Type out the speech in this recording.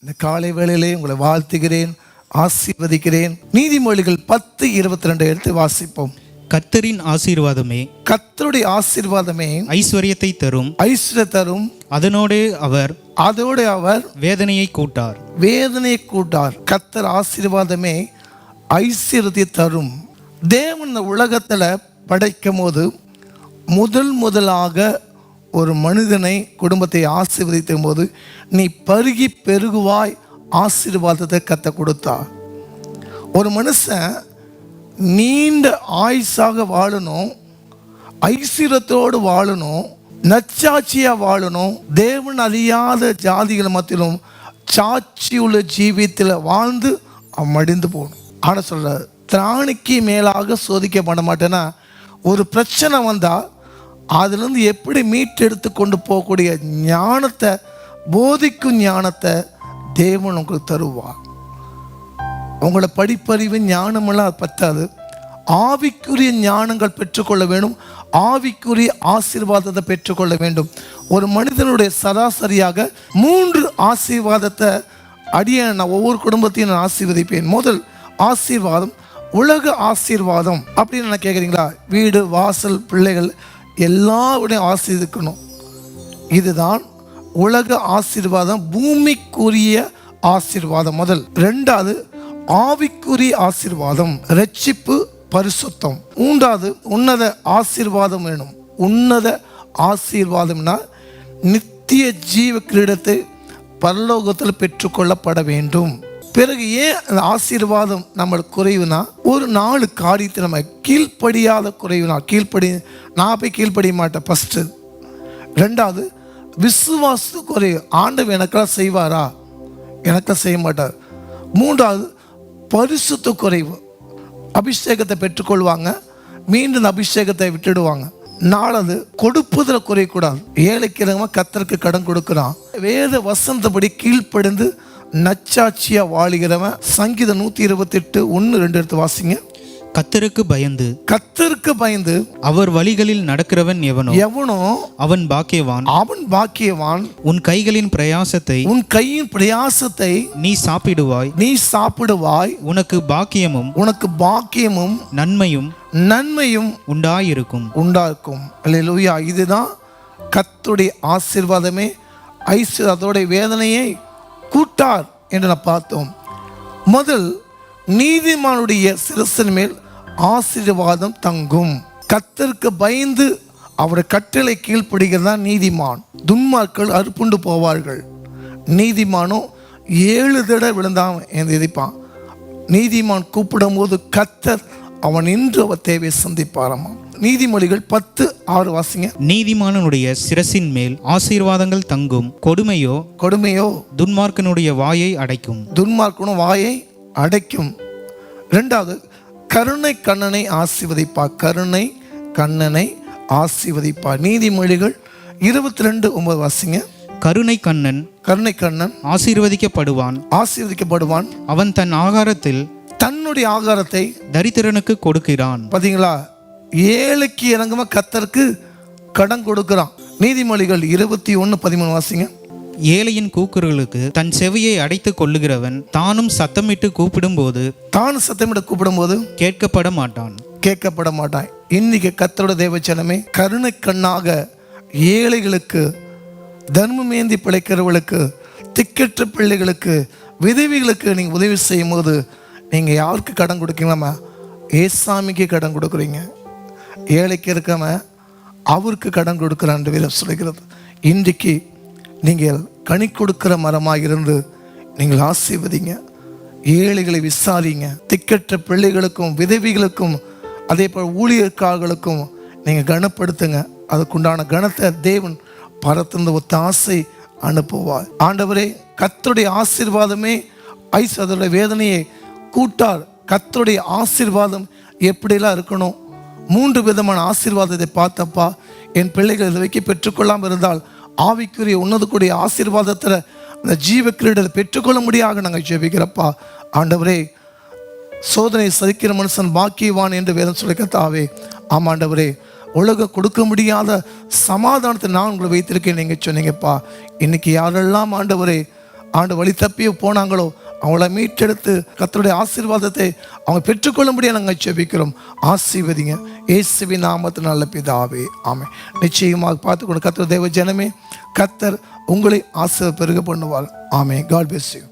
இந்த காலை வேளையிலே உங்களை வாழ்த்துகிறேன், ஆசீர்வதிக்கிறேன். நீதிமொழிகள் 10:22 எடுத்து வாசிப்போம். கர்த்தரின் ஆசீர்வாதமே, கர்த்தருடைய ஆசீர்வாதமே ஐஸ்வர்யத்தை தரும், ஐஸ்வர்யம் தரும். அதோடு அவர் வேதனையை கூட்டார். வேதனையை கூட்டார். கர்த்தர் ஆசீர்வாதமே ஐஸ்வர்யத்தை தரும். தேவன் இந்த உலகத்துல படைக்கும் போது முதலாக ஒரு மனிதனை, குடும்பத்தை ஆசீர்வதிக்கும் போது நீ பருகி பெருகுவாய் ஆசீர்வாதத்தை கர்த்தர் கொடுத்தார். ஒரு மனுஷன் நீண்ட ஆயுசாக வாழணும், ஐஸ்வர்யத்தோடு வாழணும், நச்சாட்சியா வாழணும், தேவன் அறியாத ஜாதிகள் மத்தியிலும் சாட்சியுள்ள ஜீவியத்தில் வாழ்ந்து அவன் மடிந்து போகணும். ஆனால் சொல்ற திராணிக்கு மேலாக சோதிக்கப்பட மாட்டேன்னா, ஒரு பிரச்சனை வந்தால் அதுலேருந்து எப்படி மீட்டெடுத்து கொண்டு போகக்கூடிய ஞானத்தை, போதிக்கும் ஞானத்தை தேவன் உங்களுக்கு தருவார். உங்களோட படிப்பறிவு ஞானமெல்லாம் பத்தாது, ஆவிக்குரிய ஞானங்கள் பெற்றுக்கொள்ள வேண்டும், ஆவிக்குரிய ஆசீர்வாதத்தை பெற்றுக்கொள்ள வேண்டும். ஒரு மனிதனுடைய சராசரியாக 3 ஆசீர்வாதத்தை நான் ஒவ்வொரு குடும்பத்தையும் நான் ஆசீர்வதிப்பேன். முதல் ஆசீர்வாதம் உலக ஆசீர்வாதம். அப்படின்னு நான் கேட்குறீங்களா? வீடு, வாசல், பிள்ளைகள் எல்லாருடையும் ஆசீர்வதிக்கணும். இதுதான் உலக ஆசீர்வாதம், பூமிக்குரிய ஆசீர்வாதம் முதல். 2வது ஆவிக்குரிய ஆசீர்வாதம், ரட்சிப்பு, பரிசுத்தம். 3வது உன்னத ஆசீர்வாதம் வேணும். உன்னத ஆசீர்வாதம்னா நித்திய ஜீவ கிரீடத்தை பரலோகத்தில் பெற்றுக்கொள்ளப்பட வேண்டும். பிறகு ஏன் அந்த ஆசீர்வாதம் நம்ம குறைவுனா, ஒரு 4 காரியத்தை நம்ம கீழ்ப்படியாத குறைவுனா, நான் போய் கீழ்ப்படிய மாட்டேன் ஃபஸ்ட்டு. 2வது விசுவாச குறைவு, ஆண்டவர் எனக்கெல்லாம் செய்வாரா? எனக்கெல்லாம் செய்ய மாட்டார். 3வது பரிசுத்த குறைவு, அபிஷேகத்தை பெற்றுக்கொள்வாங்க, மீண்டும் அபிஷேகத்தை விட்டுடுவாங்க. 4வது கொடுப்பதில் குறையக்கூடாது. ஏழைக்கிறவங்க கர்த்தருக்கு கடன் கொடுக்குறான். வேத வசந்தபடி கீழ்ப்படிந்து நச்சாட்சியா வாழுகிறவன். சங்கீதம் 128:1-2 எடுத்து வாசிங்க. கர்த்தருக்கு பயந்து அவர் வழிகளில் நடக்கிறவன் எவனோ அவன் பாக்கியவான். உன் கையின் பிரயாசத்தை நீ சாப்பிடுவாய். உனக்கு பாக்கியமும் நன்மையும் உண்டாயிருக்கும். அல்லேலூயா. இதுதான் கர்த்தருடைய ஆசீர்வாதமே. ஐஸ்வர்யத்தோட வேதனையை கூட்டார் என்று நான் பார்த்தோம். முதல் நீதிமானுடைய சிரசின் மேல் ஆசீர்வாதம் தங்கும். கர்த்தருக்கு பயந்து அவருடைய கட்டளை கீழ்ப்படுகிறதா நீதிமான். துன்மார்கள் அறுப்புண்டு போவார்கள். நீதிமானோ 7 தடவை விழுந்தான் எதிர்ப்பான். நீதிமான் கூப்பிடும் போது கர்த்தர் அவன் இன்று அவர் தேவை சந்திப்பாராமா. நீதிமொழிகள் 10:6 வாசிங்க. நீதிமானுடைய சிரசின் மேல் ஆசீர்வாதங்கள் தங்கும். கொடுமையோ துன்மார்க்கனுடைய வாயை அடைக்கும். 2வது கருணை கண்ணனை ஆசீர்வதிப்பார். நீதிமொழிகள் 22:9 வாசிங்க. கருணை கண்ணன் ஆசீர்வதிக்கப்படுவான். அவன் தன்னுடைய ஆகாரத்தை தரித்திரனுக்கு கொடுக்கிறான். பாத்தீங்களா? ஏழைக்கு இறங்குமா கர்த்தருக்கு கடன் கொடுக்கிறான். நீதிமொழிகள் 21:13 வாசிங்க. ஏழையின் கூக்குரலுக்கு தன் செவியை அடைத்துக் கொள்ளுகிறவன் தானும் சத்தமிட்டு கூப்பிடும் போது கேட்கப்பட மாட்டான். இன்னைக்கு கர்த்தருடைய தேவச்சனமே, கருணை கண்ணாக ஏழைகளுக்கு, தர்மமேந்தி பிழைக்கிறவர்களுக்கு, திக்கற்ற பிள்ளைகளுக்கு, விதவிகளுக்கு நீங்க உதவி செய்யும் போது நீங்க யாருக்கு கடன் கொடுக்கீங்களாமா? ஏசாமிக்கு கடன் கொடுக்குறீங்க. ஏழைக்கு இருக்கவன் அவருக்கு கடன் கொடுக்குறான் வீரம் சொல்லுகிறது. இன்றைக்கு நீங்கள் கனி கொடுக்கிற மரமாக இருந்து நீங்கள் ஆசீர்வதிங்க. ஏழைகளை விசாரிங்க. திக்கற்ற பிள்ளைகளுக்கும், விதவிகளுக்கும், அதே போல் ஊழியர்காரர்களுக்கும் நீங்கள் கனப்படுத்துங்க. அதுக்குண்டான கனத்தை தேவன் பரத்திருந்த ஒத்தாசை அனுப்புவார். ஆண்டவரே, கர்த்தருடைய ஆசீர்வாதமே ஐஸ்வர்யத்தோட வேதனையை கூட்டார். கர்த்தருடைய ஆசீர்வாதம் எப்படிலாம் இருக்கணும்? 3 விதமான ஆசீர்வாதத்தை பார்த்தப்பா. என் பிள்ளைகள் இதை வைக்க பெற்றுக்கொள்ளாமல் இருந்தால் ஆவிக்குரிய உன்னதக்கூடிய ஆசீர்வாதத்தில் அந்த ஜீவ கிரீடத்தை பெற்றுக்கொள்ள முடியாது நாங்கள் ஜெபிக்கிறப்பா. ஆண்டவரே, சோதனை சகிக்கிற மனுஷன் பாக்கியவான் என்று வேதம் சொல்லிக்கத்தாவே. ஆமாண்டவரே, உலகம் கொடுக்க முடியாத சமாதானத்தை நான் உங்களை வைத்திருக்கேன் நீங்கள் சொன்னீங்கப்பா. இன்னைக்கு யாரெல்லாம் ஆண்டவரே ஆண்டு வழி தப்பி போனாங்களோ அவங்கள மீட்டெடுத்து கர்த்தருடைய ஆசீர்வாதத்தை அவங்க பெற்றுக்கொள்ளும்படியாக நாங்கள் ஜெபிக்கிறோம். ஆசீர்வதிங்க இயேசுவின் நாமத்தில் நல்ல பிதாவே, ஆமென். நிச்சயமாக பார்த்துக்கொண்டு கர்த்தர் தேவ ஜனமே, கர்த்தர் உங்களை ஆசீர்வாதம் பெருக பண்ணுவார். ஆமென். God bless you.